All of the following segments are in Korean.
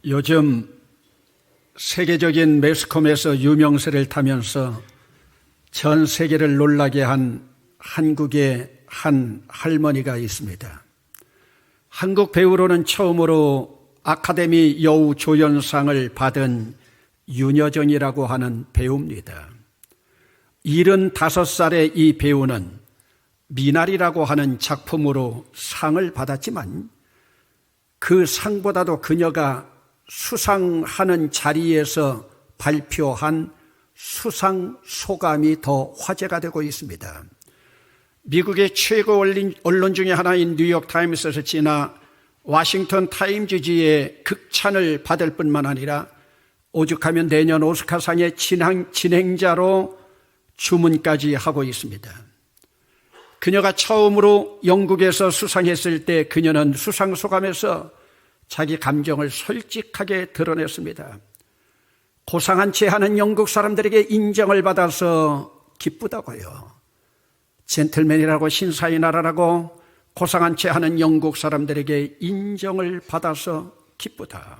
요즘 세계적인 매스컴에서 유명세를 타면서 전 세계를 놀라게 한 한국의 한 할머니가 있습니다. 한국 배우로는 처음으로 아카데미 여우 조연상을 받은 윤여정이라고 하는 배우입니다. 75살의 이 배우는 미나리라고 하는 작품으로 상을 받았지만 그 상보다도 그녀가 수상하는 자리에서 발표한 수상 소감이 더 화제가 되고 있습니다. 미국의 최고 언론 중에 하나인 뉴욕타임스에서 지나 워싱턴 타임즈지의 극찬을 받을 뿐만 아니라 오죽하면 내년 오스카상의 진행자로 주문까지 하고 있습니다. 그녀가 처음으로 영국에서 수상했을 때 그녀는 수상 소감에서 자기 감정을 솔직하게 드러냈습니다. 고상한 채 하는 영국 사람들에게 인정을 받아서 기쁘다고요. 젠틀맨이라고 신사의 나라라고 고상한 채 하는 영국 사람들에게 인정을 받아서 기쁘다.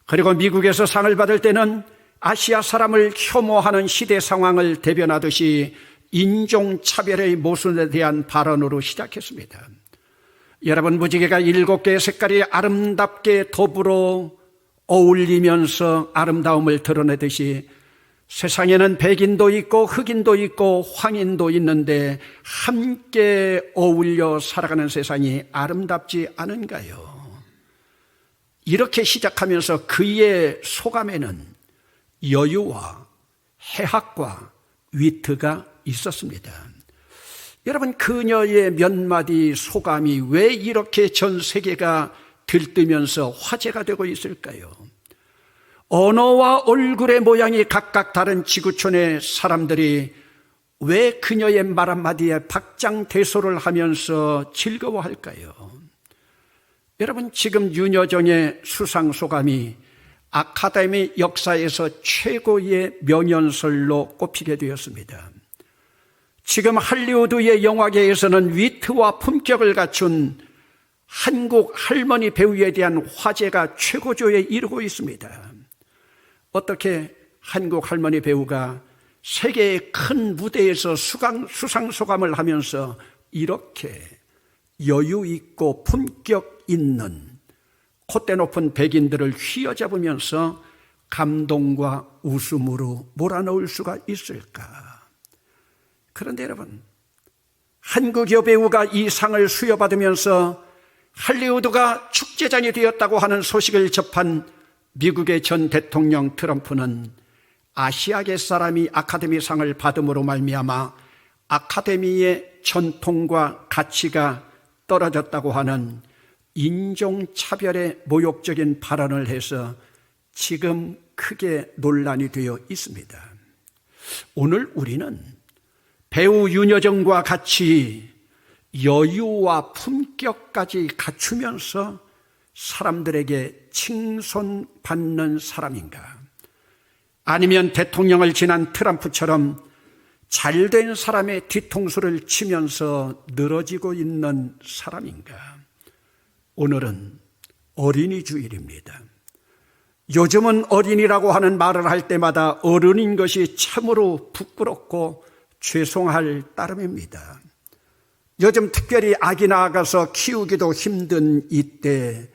그리고 미국에서 상을 받을 때는 아시아 사람을 혐오하는 시대 상황을 대변하듯이 인종차별의 모순에 대한 발언으로 시작했습니다. 여러분, 무지개가 7개의 색깔이 아름답게 더불어 어울리면서 아름다움을 드러내듯이 세상에는 백인도 있고 흑인도 있고 황인도 있는데 함께 어울려 살아가는 세상이 아름답지 않은가요? 이렇게 시작하면서 그의 소감에는 여유와 해학과 위트가 있었습니다. 여러분, 그녀의 몇 마디 소감이 왜 이렇게 전 세계가 들뜨면서 화제가 되고 있을까요? 언어와 얼굴의 모양이 각각 다른 지구촌의 사람들이 왜 그녀의 말 한마디에 박장대소를 하면서 즐거워할까요? 여러분, 지금 윤여정의 수상 소감이 아카데미 역사에서 최고의 명연설로 꼽히게 되었습니다. 지금 할리우드의 영화계에서는 위트와 품격을 갖춘 한국 할머니 배우에 대한 화제가 최고조에 이르고 있습니다. 어떻게 한국 할머니 배우가 세계의 큰 무대에서 수상 소감을 하면서 이렇게 여유 있고 품격 있는 콧대 높은 백인들을 휘어잡으면서 감동과 웃음으로 몰아넣을 수가 있을까? 그런데 여러분, 한국 여배우가 이 상을 수여받으면서 할리우드가 축제장이 되었다고 하는 소식을 접한 미국의 전 대통령 트럼프는 아시아계 사람이 아카데미상을 받음으로 말미암아 아카데미의 전통과 가치가 떨어졌다고 하는 인종차별의 모욕적인 발언을 해서 지금 크게 논란이 되어 있습니다. 오늘 우리는 배우 윤여정과 같이 여유와 품격까지 갖추면서 사람들에게 칭송받는 사람인가? 아니면 대통령을 지난 트럼프처럼 잘된 사람의 뒤통수를 치면서 늘어지고 있는 사람인가? 오늘은 어린이 주일입니다. 요즘은 어린이라고 하는 말을 할 때마다 어른인 것이 참으로 부끄럽고 죄송할 따름입니다. 요즘 특별히 아기 낳아가서 키우기도 힘든 이때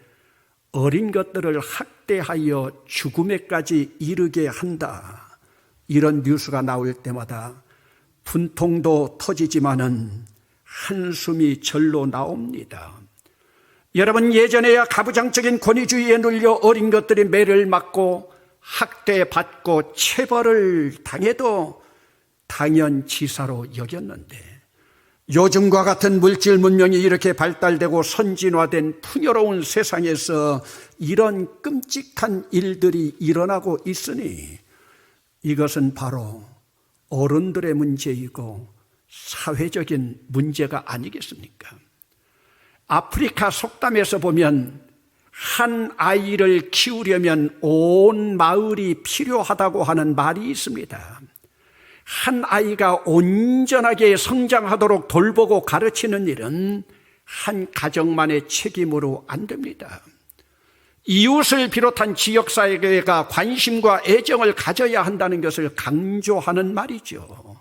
어린 것들을 학대하여 죽음에까지 이르게 한다, 이런 뉴스가 나올 때마다 분통도 터지지만은 한숨이 절로 나옵니다. 여러분, 예전에야 가부장적인 권위주의에 눌려 어린 것들이 매를 맞고 학대받고 체벌을 당해도 당연지사로 여겼는데 요즘과 같은 물질 문명이 이렇게 발달되고 선진화된 풍요로운 세상에서 이런 끔찍한 일들이 일어나고 있으니 이것은 바로 어른들의 문제이고 사회적인 문제가 아니겠습니까? 아프리카 속담에서 보면 한 아이를 키우려면 온 마을이 필요하다고 하는 말이 있습니다. 한 아이가 온전하게 성장하도록 돌보고 가르치는 일은 한 가정만의 책임으로 안 됩니다. 이웃을 비롯한 지역사회가 관심과 애정을 가져야 한다는 것을 강조하는 말이죠.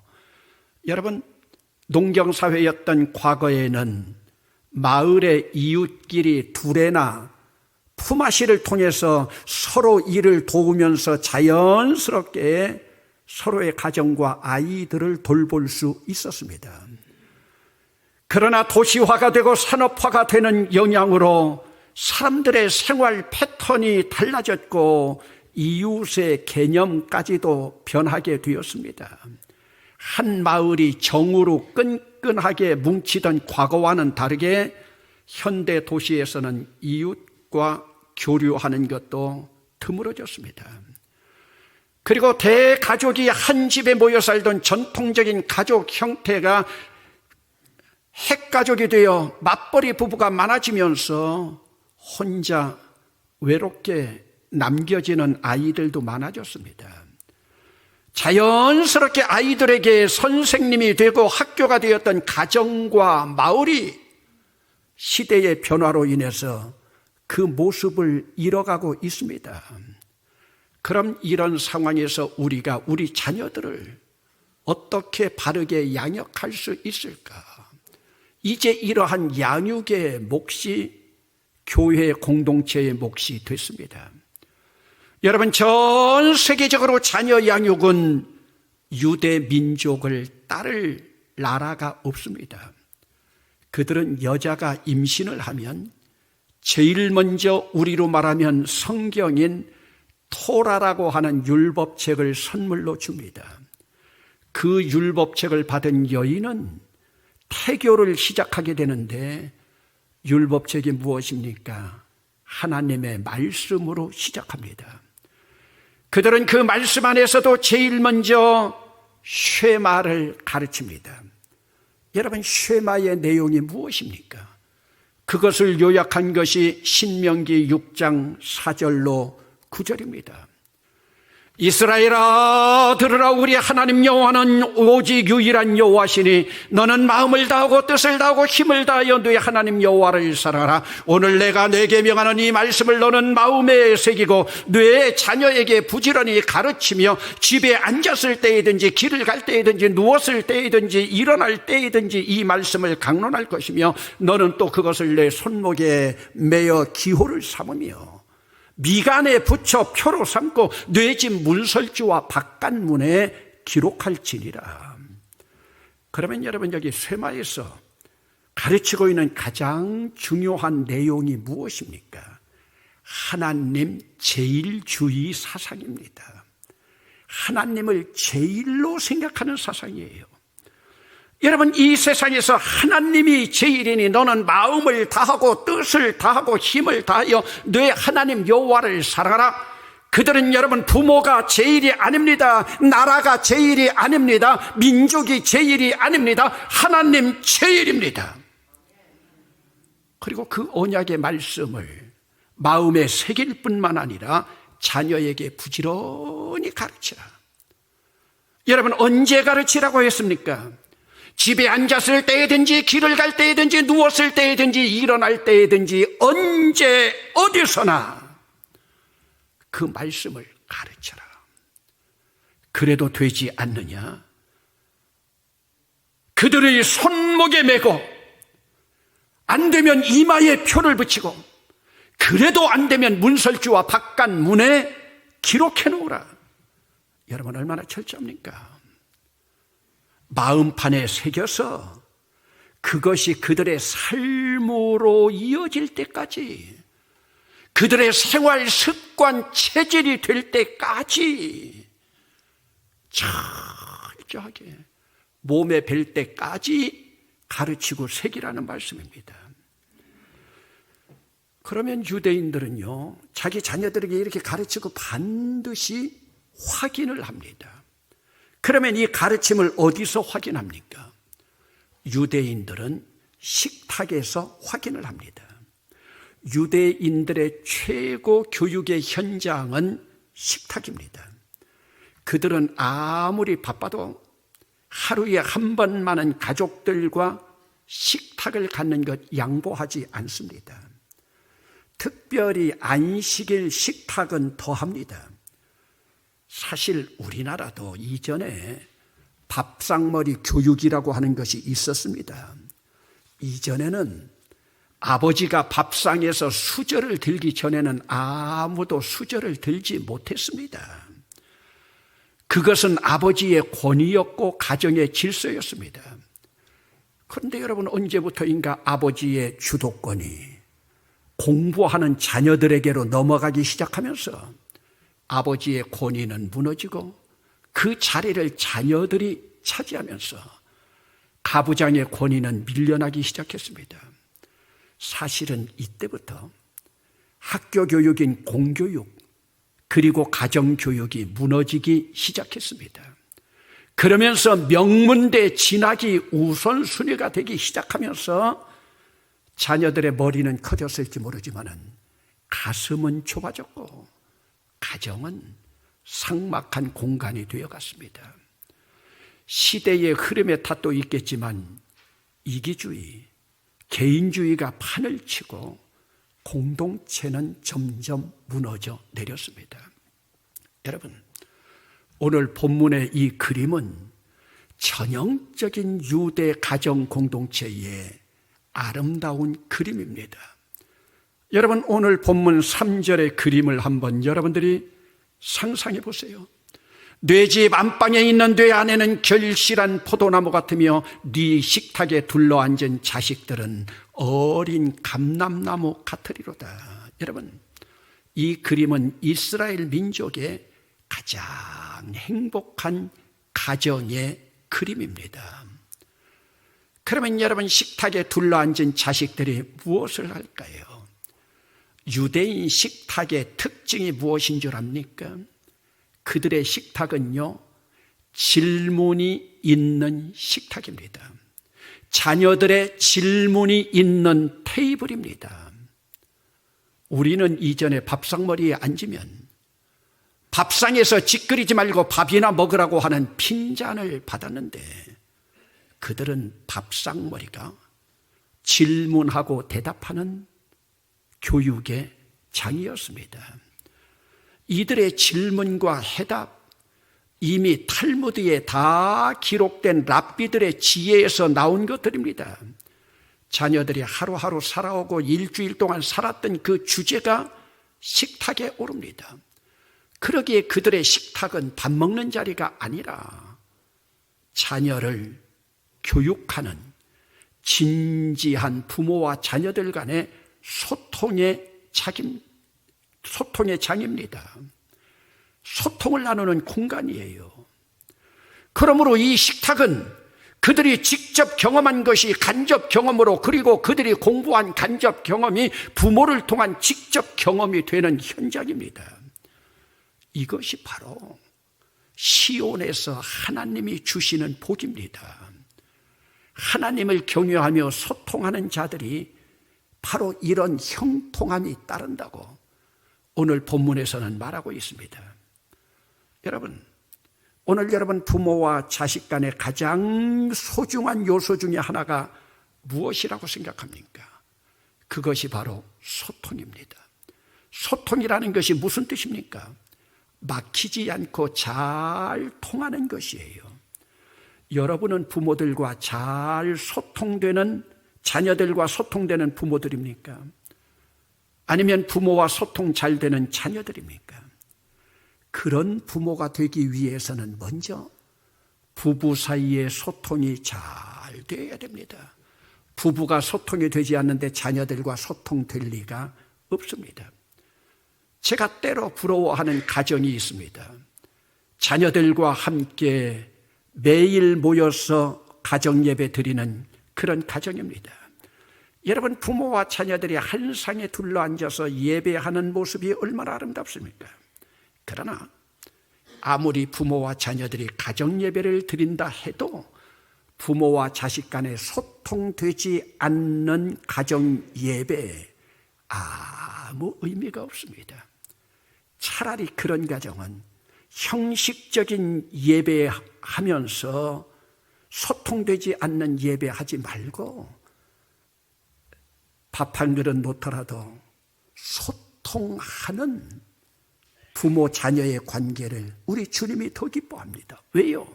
여러분, 농경사회였던 과거에는 마을의 이웃끼리 두레나 품앗이를 통해서 서로 일을 도우면서 자연스럽게 서로의 가정과 아이들을 돌볼 수 있었습니다. 그러나 도시화가 되고 산업화가 되는 영향으로 사람들의 생활 패턴이 달라졌고 이웃의 개념까지도 변하게 되었습니다. 한 마을이 정으로 끈끈하게 뭉치던 과거와는 다르게 현대 도시에서는 이웃과 교류하는 것도 드물어졌습니다. 그리고 대가족이 한 집에 모여 살던 전통적인 가족 형태가 핵가족이 되어 맞벌이 부부가 많아지면서 혼자 외롭게 남겨지는 아이들도 많아졌습니다. 자연스럽게 아이들에게 선생님이 되고 학교가 되었던 가정과 마을이 시대의 변화로 인해서 그 모습을 잃어가고 있습니다. 그럼 이런 상황에서 우리가 우리 자녀들을 어떻게 바르게 양육할 수 있을까? 이제 이러한 양육의 몫이 교회 공동체의 몫이 됐습니다. 여러분, 전 세계적으로 자녀 양육은 유대 민족을 따를 나라가 없습니다. 그들은 여자가 임신을 하면 제일 먼저 우리로 말하면 성경인 토라라고 하는 율법책을 선물로 줍니다. 그 율법책을 받은 여인은 태교를 시작하게 되는데 율법책이 무엇입니까? 하나님의 말씀으로 시작합니다. 그들은 그 말씀 안에서도 제일 먼저 쉐마를 가르칩니다. 여러분, 쉐마의 내용이 무엇입니까? 그것을 요약한 것이 신명기 6장 4절로 9절입니다. 이스라엘아, 들으라. 우리 하나님 여호와는 오직 유일한 여호와시니 너는 마음을 다하고 뜻을 다하고 힘을 다하여 네 하나님 여호와를 사랑하라. 오늘 내가 네게 명하는 이 말씀을 너는 마음에 새기고 네 자녀에게 부지런히 가르치며 집에 앉았을 때이든지 길을 갈 때이든지 누웠을 때이든지 일어날 때이든지 이 말씀을 강론할 것이며 너는 또 그것을 내 손목에 매어 기호를 삼으며 미간에 붙여 표로 삼고 네 집 문설주와 바깥문에 기록할지니라. 그러면 여러분, 여기 쇠마에서 가르치고 있는 가장 중요한 내용이 무엇입니까? 하나님 제일주의 사상입니다. 하나님을 제일로 생각하는 사상이에요. 여러분, 이 세상에서 하나님이 제일이니 너는 마음을 다하고 뜻을 다하고 힘을 다하여 네 하나님 여호와를 사랑하라. 그들은 여러분 부모가 제일이 아닙니다. 나라가 제일이 아닙니다. 민족이 제일이 아닙니다. 하나님 제일입니다. 그리고 그 언약의 말씀을 마음에 새길 뿐만 아니라 자녀에게 부지런히 가르치라. 여러분, 언제 가르치라고 했습니까? 집에 앉았을 때이든지 길을 갈 때이든지 누웠을 때이든지 일어날 때이든지 언제 어디서나 그 말씀을 가르쳐라. 그래도 되지 않느냐? 그들의 손목에 메고 안 되면 이마에 표를 붙이고 그래도 안 되면 문설주와 바깥 문에 기록해 놓으라. 여러분, 얼마나 철저합니까? 마음판에 새겨서 그것이 그들의 삶으로 이어질 때까지, 그들의 생활 습관 체질이 될 때까지 철저하게 몸에 뵐 때까지 가르치고 새기라는 말씀입니다. 그러면 유대인들은요, 자기 자녀들에게 이렇게 가르치고 반드시 확인을 합니다. 그러면 이 가르침을 어디서 확인합니까? 유대인들은 식탁에서 확인을 합니다. 유대인들의 최고 교육의 현장은 식탁입니다. 그들은 아무리 바빠도 하루에 한 번만은 가족들과 식탁을 갖는 것 양보하지 않습니다. 특별히 안식일 식탁은 더합니다. 사실 우리나라도 이전에 밥상머리 교육이라고 하는 것이 있었습니다. 이전에는 아버지가 밥상에서 수저를 들기 전에는 아무도 수저를 들지 못했습니다. 그것은 아버지의 권위였고 가정의 질서였습니다. 그런데 여러분, 언제부터인가 아버지의 주도권이 공부하는 자녀들에게로 넘어가기 시작하면서 아버지의 권위는 무너지고 그 자리를 자녀들이 차지하면서 가부장의 권위는 밀려나기 시작했습니다. 사실은 이때부터 학교 교육인 공교육 그리고 가정교육이 무너지기 시작했습니다. 그러면서 명문대 진학이 우선순위가 되기 시작하면서 자녀들의 머리는 커졌을지 모르지만 가슴은 좁아졌고 가정은 삭막한 공간이 되어갔습니다. 시대의 흐름의 탓도 있겠지만 이기주의, 개인주의가 판을 치고 공동체는 점점 무너져 내렸습니다. 여러분, 오늘 본문의 이 그림은 전형적인 유대 가정 공동체의 아름다운 그림입니다. 여러분, 오늘 본문 3절의 그림을 한번 여러분들이 상상해 보세요. 네 집 안방에 있는 네 안에는 결실한 포도나무 같으며 네 식탁에 둘러앉은 자식들은 어린 감람나무 같으리로다. 여러분, 이 그림은 이스라엘 민족의 가장 행복한 가정의 그림입니다. 그러면 여러분, 식탁에 둘러앉은 자식들이 무엇을 할까요? 유대인 식탁의 특징이 무엇인 줄 압니까? 그들의 식탁은요, 질문이 있는 식탁입니다. 자녀들의 질문이 있는 테이블입니다. 우리는 이전에 밥상머리에 앉으면 밥상에서 짓거리지 말고 밥이나 먹으라고 하는 핀잔을 받았는데 그들은 밥상머리가 질문하고 대답하는 교육의 장이었습니다. 이들의 질문과 해답, 이미 탈무드에 다 기록된 랍비들의 지혜에서 나온 것들입니다. 자녀들이 하루하루 살아오고 일주일 동안 살았던 그 주제가 식탁에 오릅니다. 그러기에 그들의 식탁은 밥 먹는 자리가 아니라 자녀를 교육하는 진지한 부모와 자녀들 간의 소통의 장입니다. 소통을 나누는 공간이에요. 그러므로 이 식탁은 그들이 직접 경험한 것이 간접 경험으로, 그리고 그들이 공부한 간접 경험이 부모를 통한 직접 경험이 되는 현장입니다. 이것이 바로 시온에서 하나님이 주시는 복입니다. 하나님을 경외하며 소통하는 자들이 바로 이런 형통함이 따른다고 오늘 본문에서는 말하고 있습니다. 여러분, 오늘 여러분 부모와 자식 간의 가장 소중한 요소 중에 하나가 무엇이라고 생각합니까? 그것이 바로 소통입니다. 소통이라는 것이 무슨 뜻입니까? 막히지 않고 잘 통하는 것이에요. 여러분은 부모들과 잘 소통되는, 자녀들과 소통되는 부모들입니까? 아니면 부모와 소통 잘 되는 자녀들입니까? 그런 부모가 되기 위해서는 먼저 부부 사이의 소통이 잘 되어야 됩니다. 부부가 소통이 되지 않는데 자녀들과 소통될 리가 없습니다. 제가 때로 부러워하는 가정이 있습니다. 자녀들과 함께 매일 모여서 가정예배 드리는 그런 가정입니다. 여러분, 부모와 자녀들이 한 상에 둘러앉아서 예배하는 모습이 얼마나 아름답습니까? 그러나 아무리 부모와 자녀들이 가정예배를 드린다 해도 부모와 자식 간에 소통되지 않는 가정예배에 아무 의미가 없습니다. 차라리 그런 가정은 형식적인 예배하면서 소통되지 않는 예배하지 말고 밥 한 그릇 놓더라도 소통하는 부모 자녀의 관계를 우리 주님이 더 기뻐합니다. 왜요?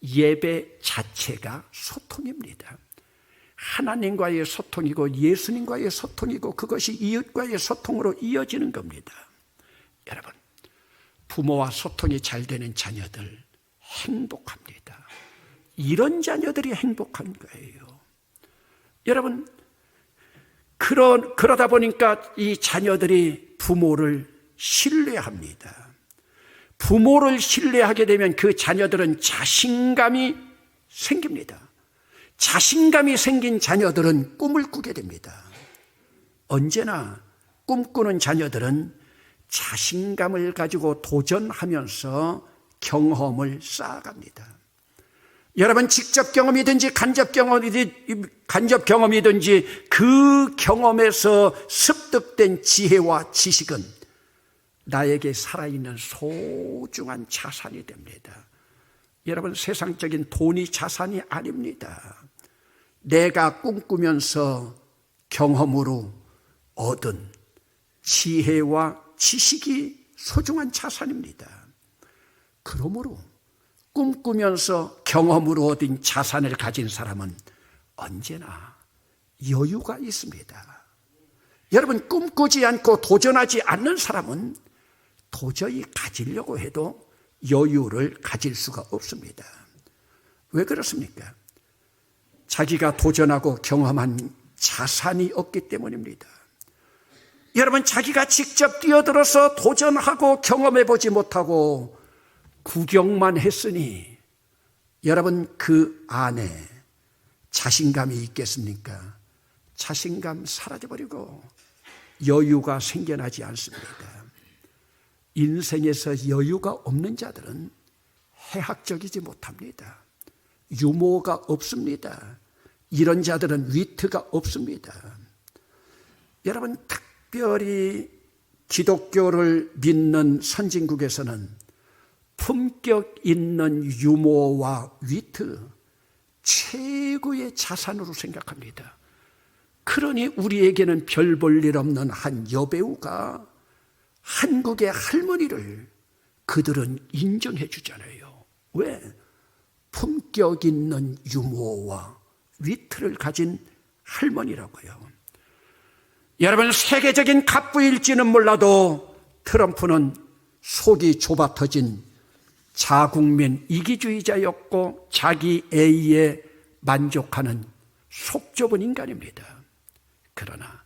예배 자체가 소통입니다. 하나님과의 소통이고 예수님과의 소통이고 그것이 이웃과의 소통으로 이어지는 겁니다. 여러분, 부모와 소통이 잘 되는 자녀들 행복합니다. 이런 자녀들이 행복한 거예요. 여러분, 그러다 보니까 이 자녀들이 부모를 신뢰합니다. 부모를 신뢰하게 되면 그 자녀들은 자신감이 생깁니다. 자신감이 생긴 자녀들은 꿈을 꾸게 됩니다. 언제나 꿈꾸는 자녀들은 자신감을 가지고 도전하면서 경험을 쌓아갑니다. 여러분, 직접 경험이든지 간접 경험이든지 그 경험에서 습득된 지혜와 지식은 나에게 살아있는 소중한 자산이 됩니다. 여러분, 세상적인 돈이 자산이 아닙니다. 내가 꿈꾸면서 경험으로 얻은 지혜와 지식이 소중한 자산입니다. 그러므로 꿈꾸면서 경험으로 얻은 자산을 가진 사람은 언제나 여유가 있습니다. 여러분, 꿈꾸지 않고 도전하지 않는 사람은 도저히 가지려고 해도 여유를 가질 수가 없습니다. 왜 그렇습니까? 자기가 도전하고 경험한 자산이 없기 때문입니다. 여러분, 자기가 직접 뛰어들어서 도전하고 경험해보지 못하고 구경만 했으니 여러분, 그 안에 자신감이 있겠습니까? 자신감 사라져버리고 여유가 생겨나지 않습니다. 인생에서 여유가 없는 자들은 해학적이지 못합니다. 유머가 없습니다. 이런 자들은 위트가 없습니다. 여러분, 특별히 기독교를 믿는 선진국에서는 품격 있는 유머와 위트, 최고의 자산으로 생각합니다. 그러니 우리에게는 별 볼 일 없는 한 여배우가 한국의 할머니를 그들은 인정해 주잖아요. 왜? 품격 있는 유머와 위트를 가진 할머니라고요. 여러분, 세계적인 갑부일지는 몰라도 트럼프는 속이 좁아 터진 자국민 이기주의자였고 자기 애에 만족하는 속 좁은 인간입니다. 그러나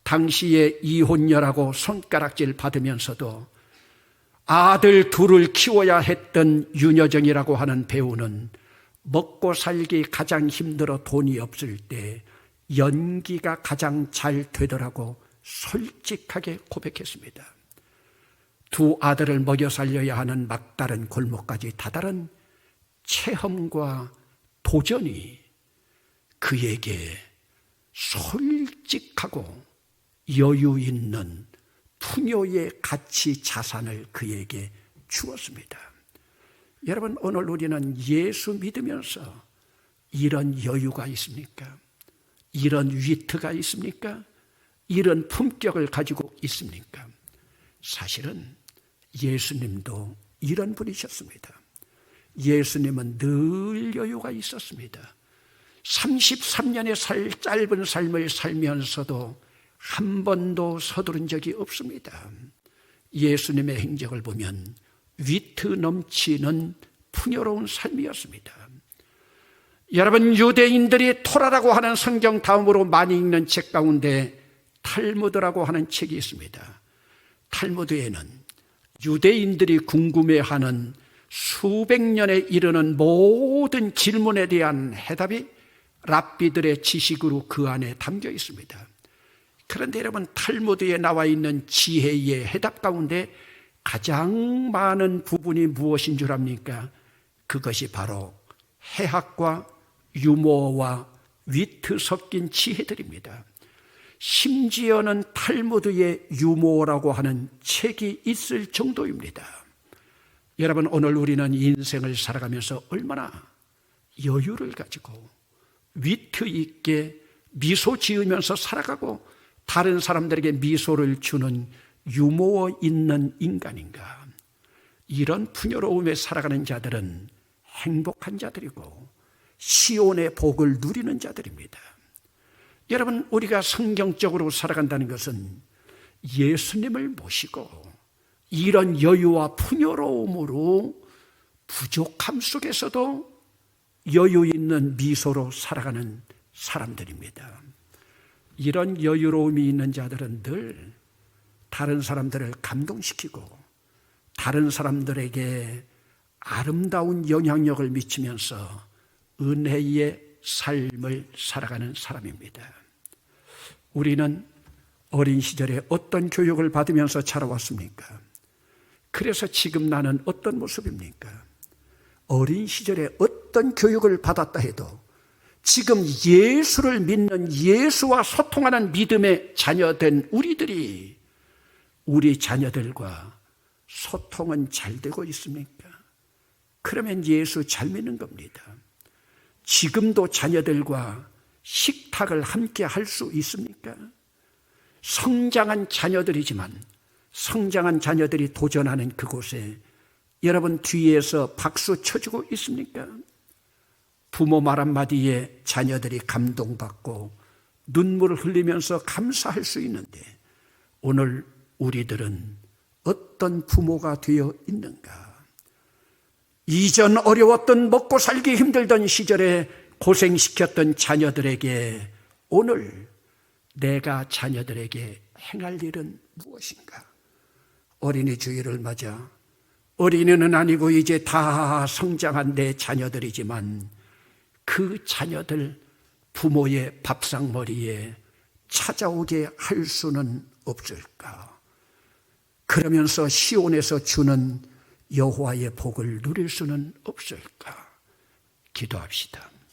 당시에 이혼녀라고 손가락질 받으면서도 아들 둘을 키워야 했던 윤여정이라고 하는 배우는 먹고 살기 가장 힘들어 돈이 없을 때 연기가 가장 잘 되더라고 솔직하게 고백했습니다. 두 아들을 먹여 살려야 하는 막다른 골목까지 다다른 체험과 도전이 그에게 솔직하고 여유 있는 풍요의 가치 자산을 그에게 주었습니다. 여러분, 오늘 우리는 예수 믿으면서 이런 여유가 있습니까? 이런 위트가 있습니까? 이런 품격을 가지고 있습니까? 사실은 예수님도 이런 분이셨습니다. 예수님은 늘 여유가 있었습니다. 33년의 짧은 삶을 살면서도 한 번도 서두른 적이 없습니다. 예수님의 행적을 보면 위트 넘치는 풍요로운 삶이었습니다. 여러분, 유대인들이 토라라고 하는 성경 다음으로 많이 읽는 책 가운데 탈무드라고 하는 책이 있습니다. 탈무드에는 유대인들이 궁금해하는 수백 년에 이르는 모든 질문에 대한 해답이 랍비들의 지식으로 그 안에 담겨 있습니다. 그런데 여러분, 탈무드에 나와 있는 지혜의 해답 가운데 가장 많은 부분이 무엇인 줄 압니까? 그것이 바로 해학과 유머와 위트 섞인 지혜들입니다. 심지어는 탈무드의 유머라고 하는 책이 있을 정도입니다. 여러분, 오늘 우리는 인생을 살아가면서 얼마나 여유를 가지고 위트 있게 미소 지으면서 살아가고 다른 사람들에게 미소를 주는 유머 있는 인간인가? 이런 풍요로움에 살아가는 자들은 행복한 자들이고 시온의 복을 누리는 자들입니다. 여러분, 우리가 성경적으로 살아간다는 것은 예수님을 모시고 이런 여유와 풍요로움으로 부족함 속에서도 여유 있는 미소로 살아가는 사람들입니다. 이런 여유로움이 있는 자들은 늘 다른 사람들을 감동시키고 다른 사람들에게 아름다운 영향력을 미치면서 은혜의 삶을 살아가는 사람입니다. 우리는 어린 시절에 어떤 교육을 받으면서 자라왔습니까? 그래서 지금 나는 어떤 모습입니까? 어린 시절에 어떤 교육을 받았다 해도 지금 예수를 믿는 예수와 소통하는 믿음의 자녀된 우리들이 우리 자녀들과 소통은 잘 되고 있습니까? 그러면 예수 잘 믿는 겁니다. 지금도 자녀들과 식탁을 함께 할 수 있습니까? 성장한 자녀들이지만 성장한 자녀들이 도전하는 그곳에 여러분 뒤에서 박수 쳐주고 있습니까? 부모 말 한마디에 자녀들이 감동받고 눈물을 흘리면서 감사할 수 있는데 오늘 우리들은 어떤 부모가 되어 있는가? 이전 어려웠던 먹고 살기 힘들던 시절에 고생시켰던 자녀들에게 오늘 내가 자녀들에게 행할 일은 무엇인가? 어린이 주일을 맞아 어린이는 아니고 이제 다 성장한 내 자녀들이지만 그 자녀들 부모의 밥상머리에 찾아오게 할 수는 없을까? 그러면서 시온에서 주는 여호와의 복을 누릴 수는 없을까? 기도합시다.